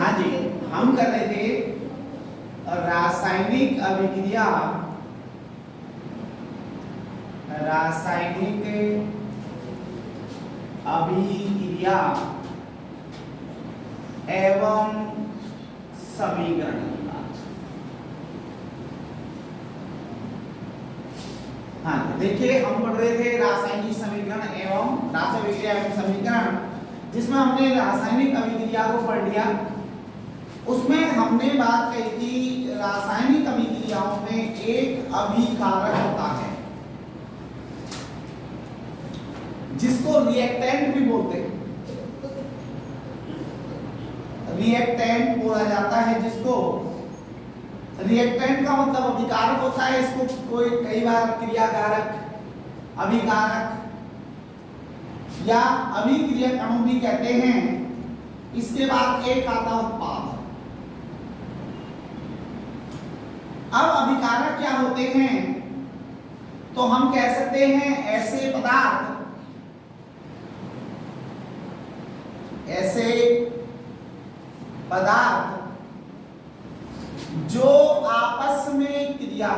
हाँ जी, हम कर रहे थे रासायनिक अभिक्रिया एवं समीकरण की बात। हाँ देखिए, हम पढ़ रहे थे रासायनिक समीकरण एवं रासायनिक अभिक्रिया एवं समीकरण, जिसमें हमने रासायनिक अभिक्रिया को पढ़ लिया। उसमें हमने बात कही थी रासायनिक अभिक्रियाओं में एक अभिकारक होता है जिसको रिएक्टेंट भी बोलते हैं। रिएक्टेंट बोला जाता है जिसको। रिएक्टेंट का मतलब अभिकारक होता है। इसको कोई कई बार क्रियाकारक, अभिकारक या अभिक्रियक अणु भी कहते हैं। इसके बाद एक आता उत्पाद। अब अभिकारक क्या होते हैं? तो हम कह सकते हैं ऐसे पदार्थ जो आपस में क्रिया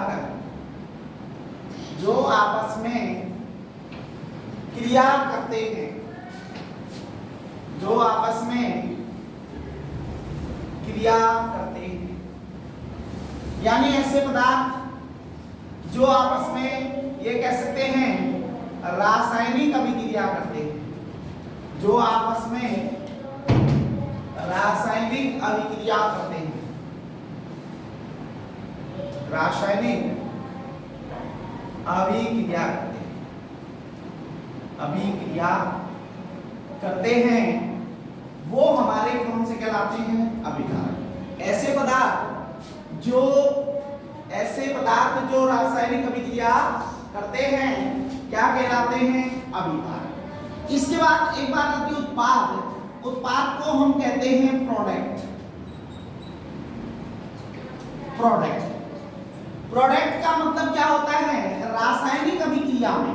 करते हैं, यानी ऐसे पदार्थ जो आपस में, ये कह सकते हैं रासायनिक अभिक्रिया करते हैं, जो आपस में रासायनिक अभिक्रिया करते हैं, रासायनिक अभिक्रिया करते हैं, वो हमारे कौन से कहलाते हैं? अभिकारक। ऐसे पदार्थ जो रासायनिक अभिक्रिया करते हैं क्या कहलाते हैं? अभिकारक। इसके बाद एक बात आती है उत्पाद। उत्पाद को हम कहते हैं प्रोडक्ट का मतलब क्या होता है? रासायनिक अभिक्रिया में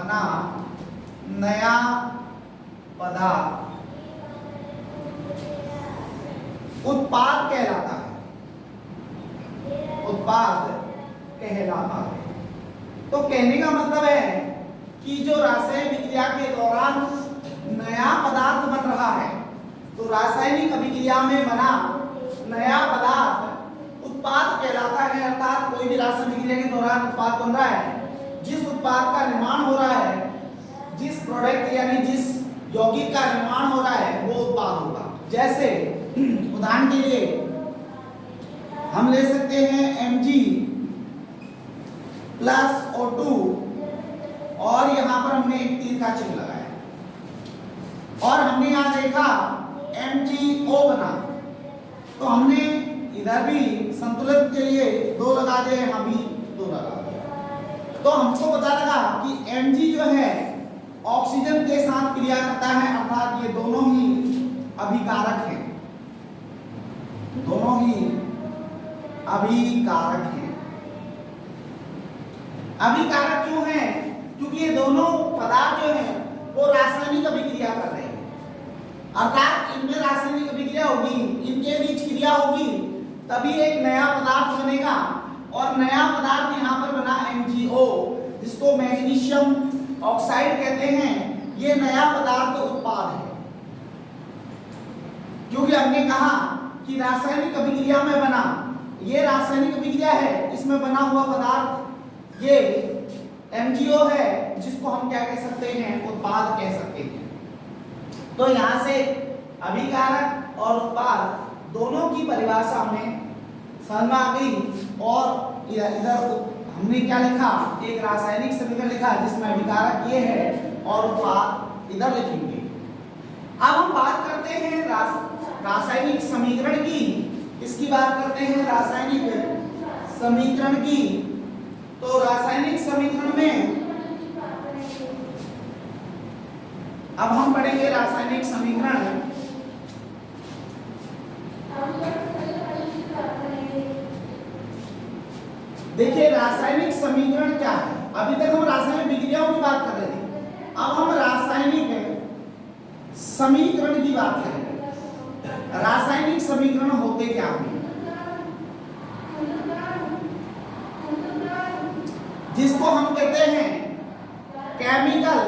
बना नया पदार्थ उत्पाद कहलाता है। तो कहने का मतलब है कि जो रासायनिक अभिक्रिया के दौरान नया पदार्थ बन रहा है, तो रासायनिक अभिक्रिया में बना नया पदार्थ उत्पाद कहलाता है। अर्थात कोई भी रासायनिक अभिक्रिया के दौरान उत्पाद बन रहा है, जिस उत्पाद का निर्माण हो रहा है, जिस प्रोडक्ट यानी जिस यौगिक का निर्माण हो रहा है, वो उत्पाद होगा। जैसे उदाहरण के लिए हम ले सकते हैं Mg प्लस O2 और यहां पर हमने एक तीर का चिन्ह लगाया और हमने यहां देखा MgO बना, तो हमने इधर भी संतुलित के लिए 2 लगा दिए, यहां भी 2 लगा दिए। तो हमको पता लगा कि Mg जो है ऑक्सीजन के साथ क्रिया करता है, अर्थात ये दोनों ही अभिकारक हैं, अभिकारक क्यों हैं? क्योंकि ये दोनों पदार्थ जो हैं वो रासायनिक अभिक्रिया कर रहे हैं, अर्थात इनमें रासायनिक अभिक्रिया होगी, इनके बीच क्रिया होगी, तभी एक नया पदार्थ बनेगा। और नया पदार्थ यहाँ पर बना MgO, जिसको मैग्नीशियम ऑक्साइड कहते हैं। ये नया पदार्थ उत्पाद है, क्योंकि हमने कहा कि रासायनिक अभिक्रिया में बना, ये रासायनिक अभिक्रिया है, इसमें बना हुआ पदार्थ ये MgO है, जिसको हम क्या कह सकते हैं? उत्पाद कह सकते हैं। तो यहाँ से अभिकारक और उत्पाद दोनों की परिभाषा हमें समझ में आ गई। और इधर हमने क्या लिखा? एक रासायनिक समीकरण लिखा जिसमें अभिकारक ये है और उत्पाद इधर लिखेंगे। अब हम बात करते हैं रासायनिक समीकरण की। इसकी बात करते हैं रासायनिक समीकरण की। तो रासायनिक समीकरण में अब हम पढ़ेंगे रासायनिक समीकरण। देखिए रासायनिक समीकरण क्या है। अभी तक हम रासायनिक विक्रियाओं की बात कर रहे थे, अब हम रासायनिक समीकरण की बात करेंगे। रासायनिक समीकरण होते क्या हैं, जिसको हम कहते हैं केमिकल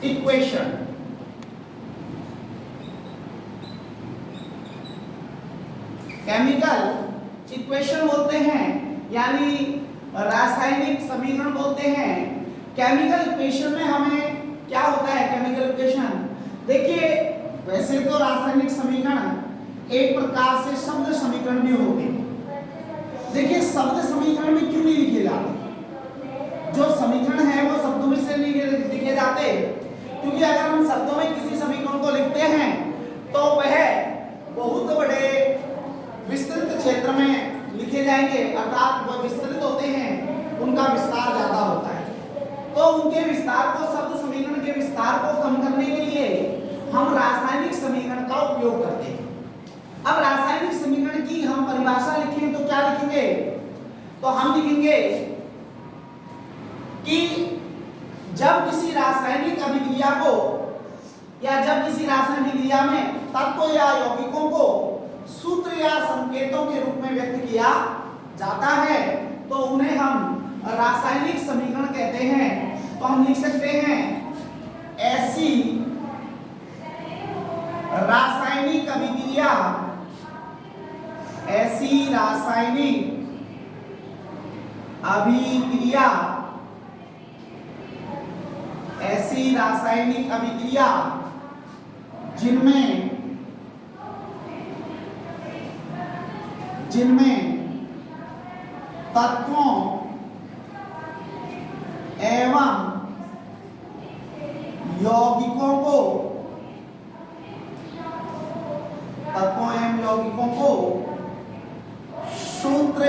इक्वेशन। केमिकल इक्वेशन बोलते हैं, यानी रासायनिक समीकरण बोलते हैं। केमिकल इक्वेशन में हमें क्या होता है, केमिकल इक्वेशन देखिए, वैसे तो रासायनिक समीकरण एक प्रकार से शब्द समीकरण भी होते हैं। देखिए शब्द समीकरण में क्यों नहीं लिखे जाते, जो समीकरण है वो शब्दों में से लिखे जाते, क्योंकि अगर हम शब्दों में किसी समीकरण को लिखते हैं तो वह बहुत बड़े विस्तृत क्षेत्र में लिखे जाएंगे, अर्थात वो विस्तृत होते हैं, उनका विस्तार ज्यादा होता है। तो उनके विस्तार को, शब्द समीकरण के विस्तार को कम करने के लिए हम रासायनिक समीकरण का उपयोग करते हैं। अब रासायनिक समीकरण की हम परिभाषा लिखें तो क्या लिखेंगे, तो हम लिखेंगे कि जब किसी रासायनिक अभिक्रिया को या जब किसी रासायनिक क्रिया में तत्वों या यौगिकों को सूत्र या संकेतों के रूप में व्यक्त किया जाता है तो उन्हें हम रासायनिक समीकरण कहते हैं। तो हम लिख सकते हैं ऐसी रासायनिक अभिक्रिया, ऐसी रासायनिक अभिक्रिया, ऐसी रासायनिक अभिक्रिया जिनमें तत्वों एवं यौगिकों को सूत्र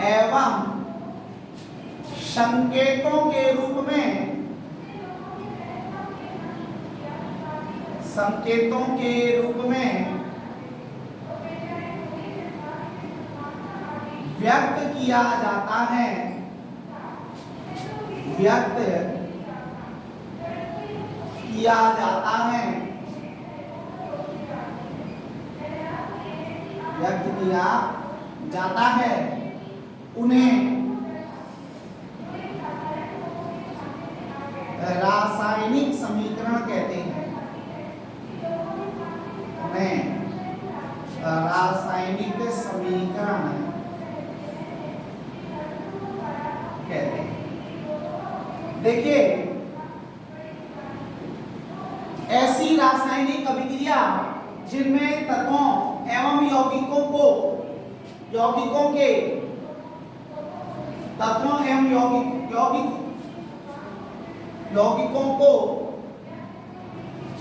एवं संकेतों के रूप में व्यक्त किया जाता है, व्यक्त किया जाता है, उन्हें रासायनिक समीकरण कहते हैं, उन्हें रासायनिक समीकरण कहते हैं। देखिए ऐसी रासायनिक अभिक्रिया जिनमें तत्वों एवं यौगिकों को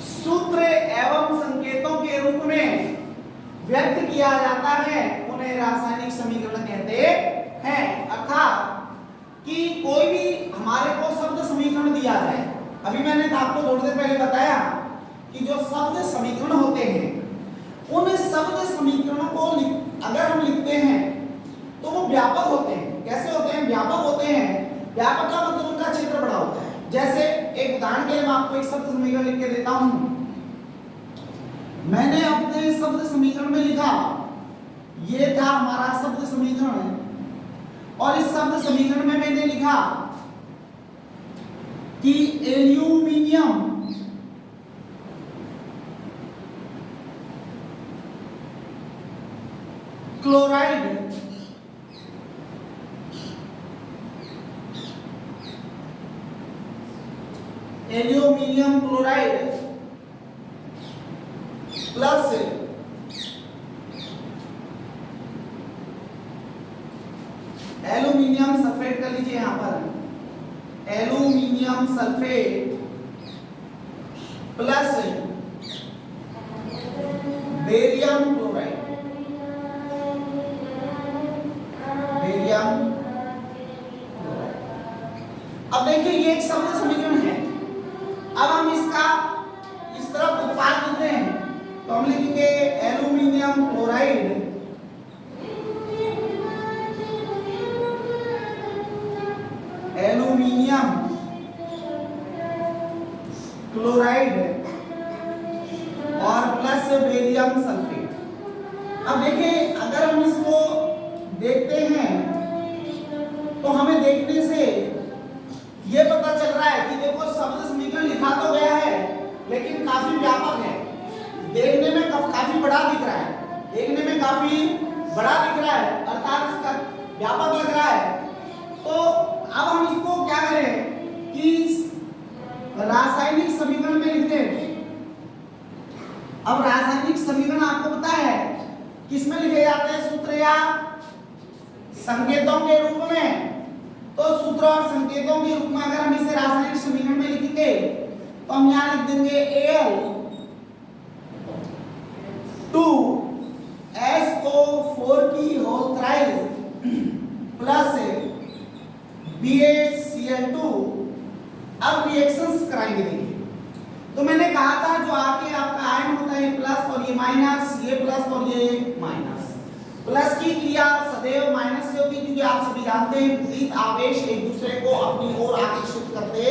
सूत्र एवं संकेतों के रूप में व्यक्त किया जाता है, उन्हें रासायनिक समीकरण कहते हैं। अर्थात कि कोई भी हमारे को शब्द समीकरण दिया जाए, अभी मैंने आपको थोड़ी देर पहले बताया कि जो शब्द समीकरण होते हैं उन शब्द समीकरणों को अगर हम लिखते हैं तो वो व्यापक होते हैं। कैसे होते हैं? व्यापक होते हैं। व्यापक का मतलब उनका क्षेत्र बड़ा होता है। जैसे एक उदाहरण के लिए मैं आपको एक शब्द समीकरण लिख के देता हूं। मैंने अपने शब्द समीकरण में लिखा, ये था हमारा शब्द समीकरण, और इस शब्द समीकरण में मैंने लिखा कि aluminium chloride plus aluminium sulphate कर लीजिए, यहां पर aluminium sulphate plus barium chloride, अब देखिए ये एक शब्द समीकरण है। अब हम इसका इस तरफ उत्पाद लिखते हैं तो हम लिखेंगे एल्यूमिनियम क्लोराइड एल्यूमिनियम क्लोराइड और प्लस बेरियम सल्फेट। अब देखिए अगर हम इसको देखते हैं तो हमें देखने से ये पता चल रहा है कि देखो शब्द समीकरण लिखा तो गया है लेकिन काफी व्यापक है, देखने में काफी बड़ा दिख रहा है, देखने में काफी बड़ा दिख रहा है अर्थात इसका व्यापक लग रहा है। तो अब हम इसको क्या करें कि रासायनिक समीकरण में लिख दें। अब रासायनिक समीकरण आपको पता है किसमें लिखे जाते हैं, सूत्र या संकेतों के रूप में। तो सूत्र और संकेतों के रूप में अगर हम इसे रासायनिक समीकरण में लिखेंगे तो हम यहां लिख देंगे Al 2SO4 की होल थ्राइस प्लस BaCl2। अब रिएक्शंस कराएंगे। देखिए तो मैंने कहा था जो आके आपका आयन होता है प्लस और ये माइनस, ये प्लस और ये माइनस। प्लस की क्रिया सदैव माइनस से होती है क्योंकि आप सभी जानते हैं विपरीत आवेश एक दूसरे को अपनी ओर आकर्षित करते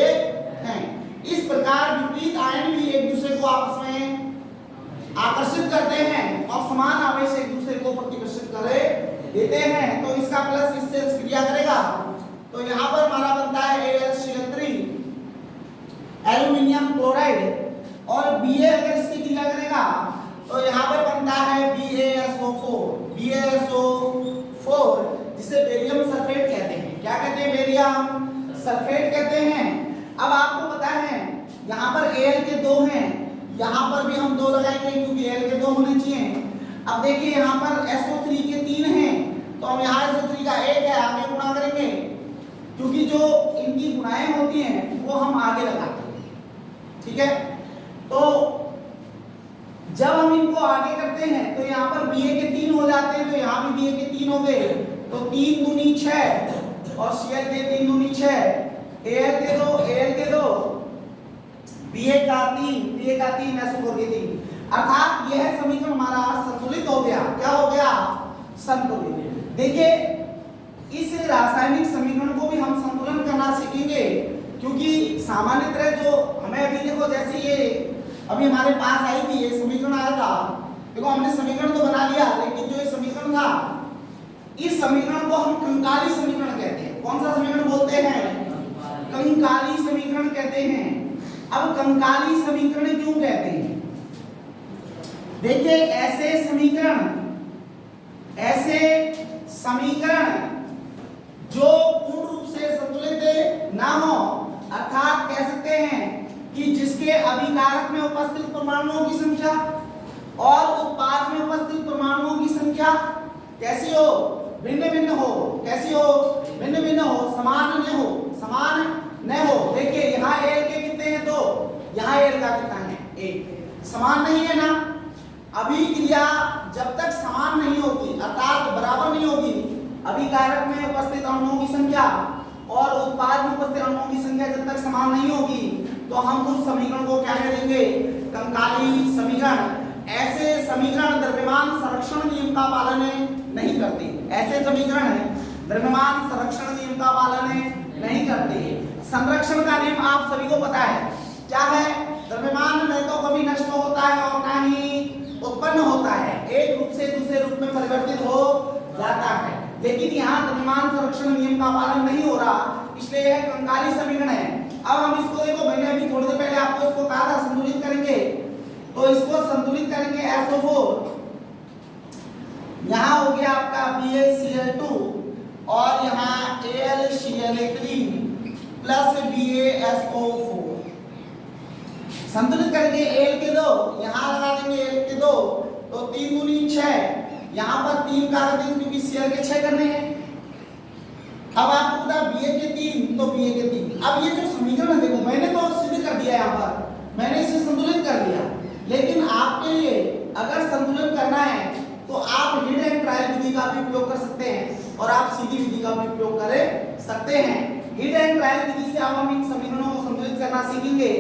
हैं। इस प्रकार विपरीत आयन भी एक दूसरे को आपस में आकर्षित करते हैं और समान आवेश एक दूसरे को प्रतिकर्षित करे देते हैं। तो इसका प्लस इससे क्रिया करेगा तो यहाँ पर हमारा बनता है AlCl3 एल्यूमिनियम क्लोराइड और Ba अगर इससे क्रिया करेगा तो यहाँ पर बनता है BaSO4 जिसे बेरियम सल्फेट कहते हैं। क्या कहते हैं, बेरियम सल्फेट कहते हैं। अब आपको पता है यहाँ पर Al के 2 हैं, यहाँ पर भी हम 2 लगाएंगे क्योंकि Al के 2 होने चाहिए। अब देखिए यहाँ पर SO3 के 3 हैं तो हम यहाँ SO3 का 1 है आगे गुणा करेंगे क्योंकि जो इनकी गुणाएं होती हैं वो हम आगे लगाते हैं, ठीक है। तो जब हम इनको आगे करते हैं तो यहाँ पर Ba के 3 हो जाते हैं तो यहाँ भी Ba के 3 हो गए तो 3 दूनी 6 और Cl के 3 दूनी 6, Al के 2 Ba का 3 SO4 के 3। अर्थात यह समीकरण हमारा संतुलित हो गया। क्या हो गया, संतुलित। देखिए इस रासायनिक समीकरण को भी हम संतुलन करना सीखेंगे क्योंकि सामान्यतः जो हमें अभी देखो जैसे ये अभी हमारे पास आई थी ये समीकरण आया था, देखो हमने समीकरण तो बना लिया लेकिन जो ये समीकरण था इस समीकरण को हम कंकाली समीकरण कहते हैं। कौन सा समीकरण बोलते हैं, कंकाली समीकरण कहते हैं। अब कंकाली समीकरण क्यों कहते हैं, देखिए ऐसे समीकरण जो पूर्ण रूप से संतुलित ना हो अर्थात कह सकते हैं कि जिसके अभिकारक में उपस्थित परमाणुओं की संख्या और उत्पाद में उपस्थित परमाणुओं की संख्या कैसी हो, भिन्न भिन्न हो। कैसी हो, भिन्न भिन्न हो, समान न हो। देखिए यहाँ Al के कितने हैं, 2, यहाँ Al का कितना है, 1। समान नहीं है ना। अभिक्रिया जब तक समान नहीं होगी अर्थात बराबर नहीं होगी, अभिकारक में उपस्थित अणुओं की संख्या और उत्पाद में उपस्थित अणुओं की संख्या जब तक समान नहीं होगी तो हम उस समीकरण को क्या कह देंगे, कंकाली समीकरण। ऐसे समीकरण द्रव्यमान संरक्षण नियम का पालन नहीं करते। ऐसे समीकरण द्रव्यमान संरक्षण नियम का पालन नहीं करते। संरक्षण का नियम आप सभी को पता है क्या है, द्रव्यमान न तो कभी नष्ट होता है और ना ही उत्पन्न होता है, एक रूप से दूसरे रूप में परिवर्तित हो जाता है। लेकिन यहाँ द्रव्यमान संरक्षण नियम का पालन नहीं हो रहा, इसलिए यह कंकाली समीकरण है। अब हम इसको देखो, मैंने अभी थोड़ी देर पहले आपको इसको कहा था संतुलित करेंगे, तो इसको संतुलित करेंगे SO4, यहाँ हो गया आपका BaCl2 और यहाँ AlCl3 प्लस BaSO4। संतुलित करेंगे Al के 2, यहाँ लगा देंगे Al के 2 तो 3 दूनी 6, यहाँ पर 3 का देंगे क्योंकि Cl के 6 करने हैं। अब आपको पता Ba के 3 तो Ba के 3। अब ये जो समीकरण है देखो मैंने तो सिद्ध कर दिया, यहाँ पर मैंने इसे संतुलित कर दिया, लेकिन आपके लिए अगर संतुलन करना है तो आप हिट एंड ट्रायल विधि का भी उपयोग कर सकते हैं और आप सीधी विधि का भी उपयोग कर सकते हैं। हिट एंड ट्रायल विधि से अब हम इन समीकरणों को संतुलित करना सीखेंगे।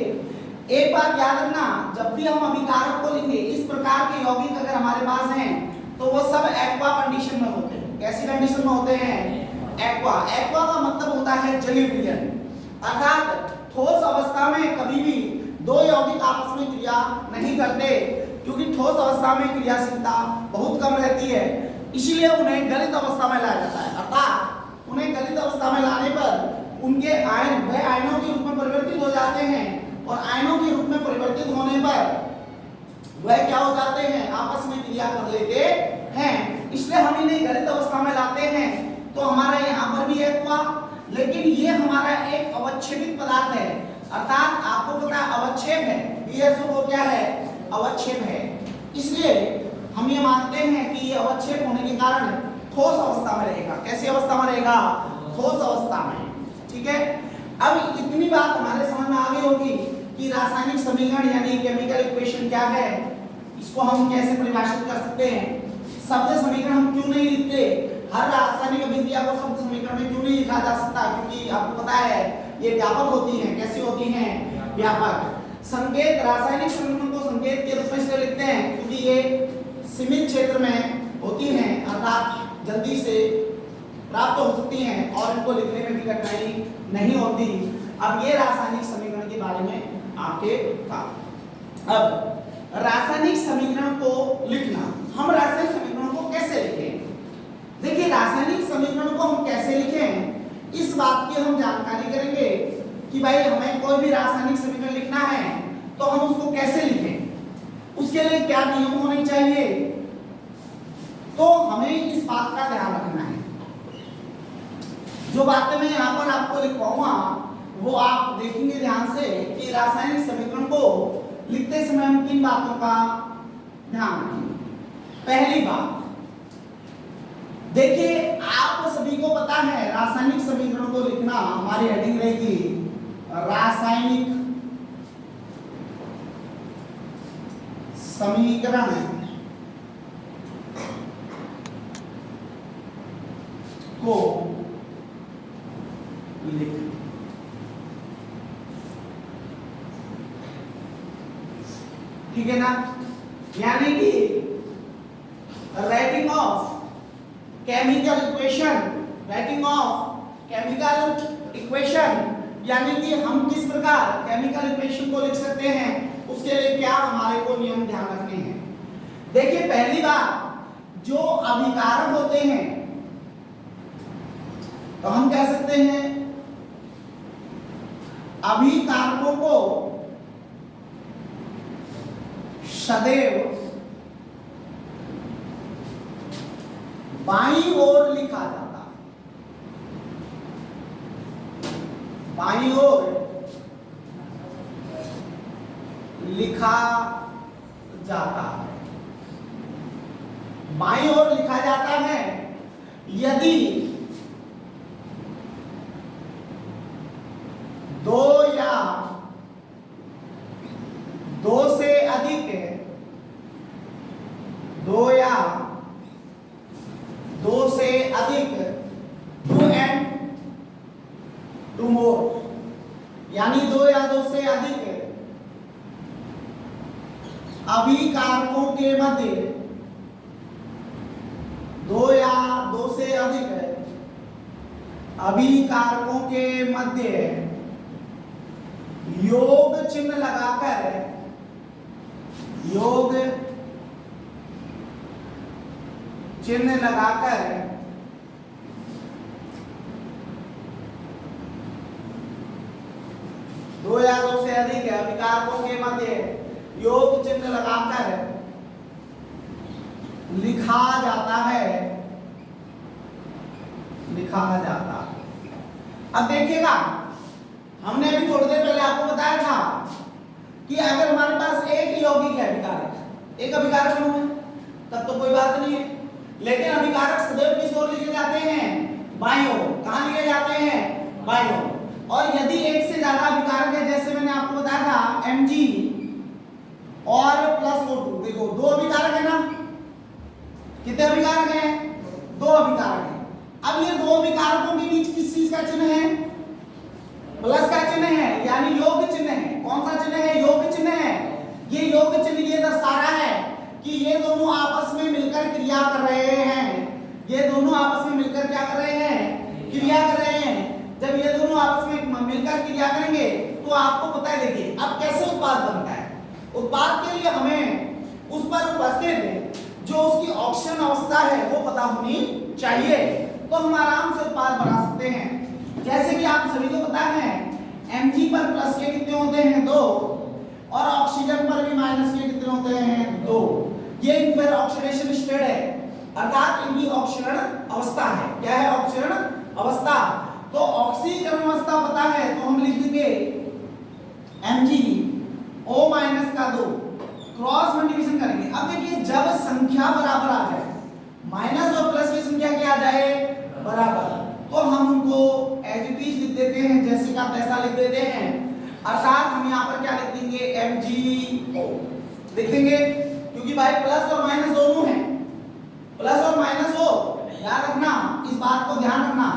एक बात याद रखना, जब भी हम अभिकारक को लिखेंगे इस प्रकार के यौगिक अगर हमारे पास हैं तो वो सब एक्वा कंडीशन में होते हैं। कैसी कंडीशन में होते हैं, एक्वा। एक्वा का मतलब होता है जलीय विलयन। अर्थात ठोस अवस्था में कभी भी दो यौगिक आपस में क्रिया नहीं करते, क्योंकि ठोस अवस्था में क्रियाशीलता बहुत कम रहती है, इसलिए उन्हें गलित अवस्था में लाया जाता है। अर्थात उन्हें गलित अवस्था में लाने पर उनके आयन वह आयनों के रूप में परिवर्तित हो जाते हैं, और आयनों के रूप में परिवर्तित होने पर वह क्या हो जाते हैं, आपस में क्रिया कर लेते हैं। इसलिए हम इन्हें गलित अवस्था में लाते हैं। तो हमारा यहाँ पर भी एक हुआ, लेकिन ये हमारा एक अवच्छेदित पदार्थ है, अर्थात आपको पता है अवच्छेद है, BSO वो क्या है, अवच्छेद है। इसलिए हम ये मानते हैं कि ये अवच्छेद होने के कारण ठोस अवस्था में रहेगा। कैसी अवस्था में रहेगा, ठोस अवस्था में। ठीक है, अब इतनी बात हमारे समझ में आ गई होगी कि रासायनिक समीकरण यानी केमिकल इक्वेशन क्या है, इसको हम कैसे परिभाषित कर सकते हैं। शब्द समीकरण हम क्यों नहीं लिखते, हर रासायनिक अभिक्रिया को शब्द समीकरण में क्यों नहीं लिखा जा सकता, क्योंकि आपको पता है ये व्यापक होती हैं। कैसी होती हैं, व्यापक। संकेत रासायनिक समीकरण को संकेत के रूप में इसलिए लिखते हैं क्योंकि ये सीमित क्षेत्र में होती हैं, अर्थात जल्दी से प्राप्त हो सकती हैं और इनको लिखने में भी कठिनाई नहीं होती। अब ये रासायनिक समीकरण के बारे में आपके था। अब रासायनिक समीकरण को लिखना, हम रासायनिक समीकरण को कैसे लिखें। देखिए रासायनिक समीकरण को हम कैसे लिखें, इस बात की हम जानकारी करेंगे कि भाई हमें कोई भी रासायनिक समीकरण लिखना है तो हम उसको कैसे लिखें, उसके लिए क्या नियम होने चाहिए। तो हमें इस बात का ध्यान रखना है। जो बातें मैं यहाँ पर आपको लिखवाऊंगा वो आप देखेंगे ध्यान से कि रासायनिक समीकरण को लिखते समय हम किन बातों का ध्यान रखेंगे। पहली बात देखिए, आप सभी को पता है रासायनिक समीकरण को लिखना, हमारी हेडिंग रहेगी रासायनिक समीकरण को लिख। ठीक है ना, यानी कि writing of chemical equation, writing of chemical equation, यानी कि हम किस प्रकार केमिकल इक्वेशन को लिख सकते हैं, उसके लिए क्या हमारे को नियम ध्यान रखने हैं। देखिए पहली बात, जो अभिकारक होते हैं तो हम कह सकते हैं अभिकारकों को सदैव बाईं ओर लिखा जाता है, बाईं ओर लिखा जाता है, बाईं ओर लिखा जाता है यदि दो या दो से अधिक, दो या दो से अधिक, टू एंड टू मोर, यानी दो या दो से अधिक अभिकारकों के मध्य, दो या दो से अधिक अभिकारकों के मध्य योग चिन्ह लगाकर, योग चिन्ह लगाकर दो या दो से अधिक अभिकारकों के मध्य योग चिन्ह लगाकर लिखा जाता है, लिखा जाता है। अब देखिएगा, हमने अभी थोड़ी देर पहले आपको बताया था कि अगर हमारे पास एक यौगिक है अभिकारक, एक अभिकारक अणु है, तब तो कोई बात नहीं है, लेकिन अभिकारक सदैव किस ओर लिखे जाते हैं, बाईं ओर। कहां लिखे जाते हैं, बाईं ओर। और यदि एक से ज्यादा अभिकारक है, जैसे मैंने आपको बताया था Mg और प्लस O2, देखो दो अभिकारक है ना, कितने अभिकारक हैं, दो अभिकारक हैं। अब ये दो अभिकारकों के बीच किस चीज का चिन्ह है, प्लस का चिन्ह है, यानी योग चिन्ह है। कौन सा चिन्ह है, योग चिन्ह है। ये योग चिन्ह ये दर्शा रहा है कि ये दोनों आपस में मिलकर क्रिया कर रहे हैं, ये दोनों आपस में मिलकर क्या कर रहे हैं, क्रिया कर रहे हैं। जब ये दोनों दोनों आपस में मिलकर क्रिया करेंगे तो आपको पता है, देखिए अब कैसे उत्पाद बनता है। उत्पाद के लिए हमें उस पर उपस्थित जो उसकी ऑक्सीजन अवस्था है वो पता होनी चाहिए, तो हम आराम से उत्पाद बना सकते हैं। जैसे कि आप सभी को पता है Mg पर प्लस के कितने होते हैं 2, और ऑक्सीजन पर भी माइनस के कितने होते हैं 2। ये इनपर ऑक्सीडेशन स्टेट है, अर्थात इनकी ऑक्सीकरण अवस्था है। क्या है ऑक्सीकरण अवस्था? तो ऑक्सीकरण अवस्था पता है तो हम लिख देंगे Mg O- का 2, क्रॉस मल्टीप्लिकेशन करेंगे। अब देखिए जब संख्या बराबर आ जाए, माइनस और प्लस की संख्या क्या आ जाए बराबर, तो हम उनको एज इट इज लिख देते हैं, जैसे का तैसा लिख देते हैं। अर्थात हम यहाँ पर क्या लिख देंगे MgO लिख देंगे, क्योंकि भाई प्लस और माइनस दोनों हैं, प्लस और माइनस हो, याद रखना इस बात को ध्यान रखना।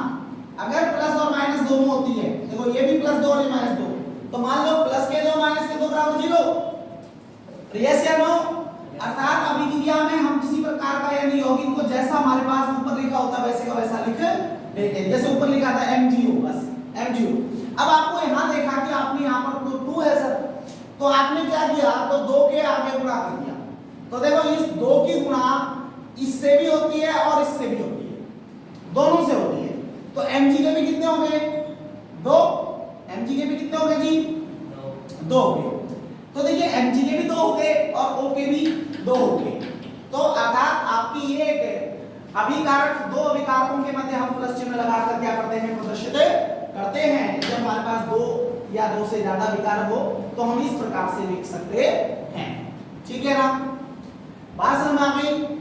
अगर प्लस और माइनस दोनों होती है, देखो ये भी प्लस 2 और ये माइनस 2, तो मान लो प्लस के 2 माइनस के 2 बराबर 0, यस या नो? अर्थात अभिक्रिया में हम किसी प्रकार का यानी यौगिक को जैसा हमारे पास ऊपर लिखा होता है वैसे का वैसा लिख देते हैं। जैसे ऊपर लिखा था MgO, बस MgO। अब आपको यहाँ देखा कि आपने यहाँ पर तो 2 है सर, तो आपने क्या किया, तो 2 के आगे गुणा कर दिया। तो देखो इस 2 की गुणा इससे भी होती है और इससे भी होती है, दोनों से होती है। तो Mg के भी कितने हो गए 2, Mg के भी कितने हो गए जी 2 हो गए। तो देखिए Mg के भी 2 हो गए और O के भी 2 हो गए। तो अर्थात आपकी ये एक अभिकारक, 2 अभिकारकों के मध्य हम प्लस चिन्ह लगाकर क्या करते हैं, प्रदर्शित करते हैं। जब हमारे पास 2 या 2 से ज्यादा अभिकारक हो तो हम इस प्रकार से लिख सकते हैं। ठीक है ना, बात समझ में आ गई?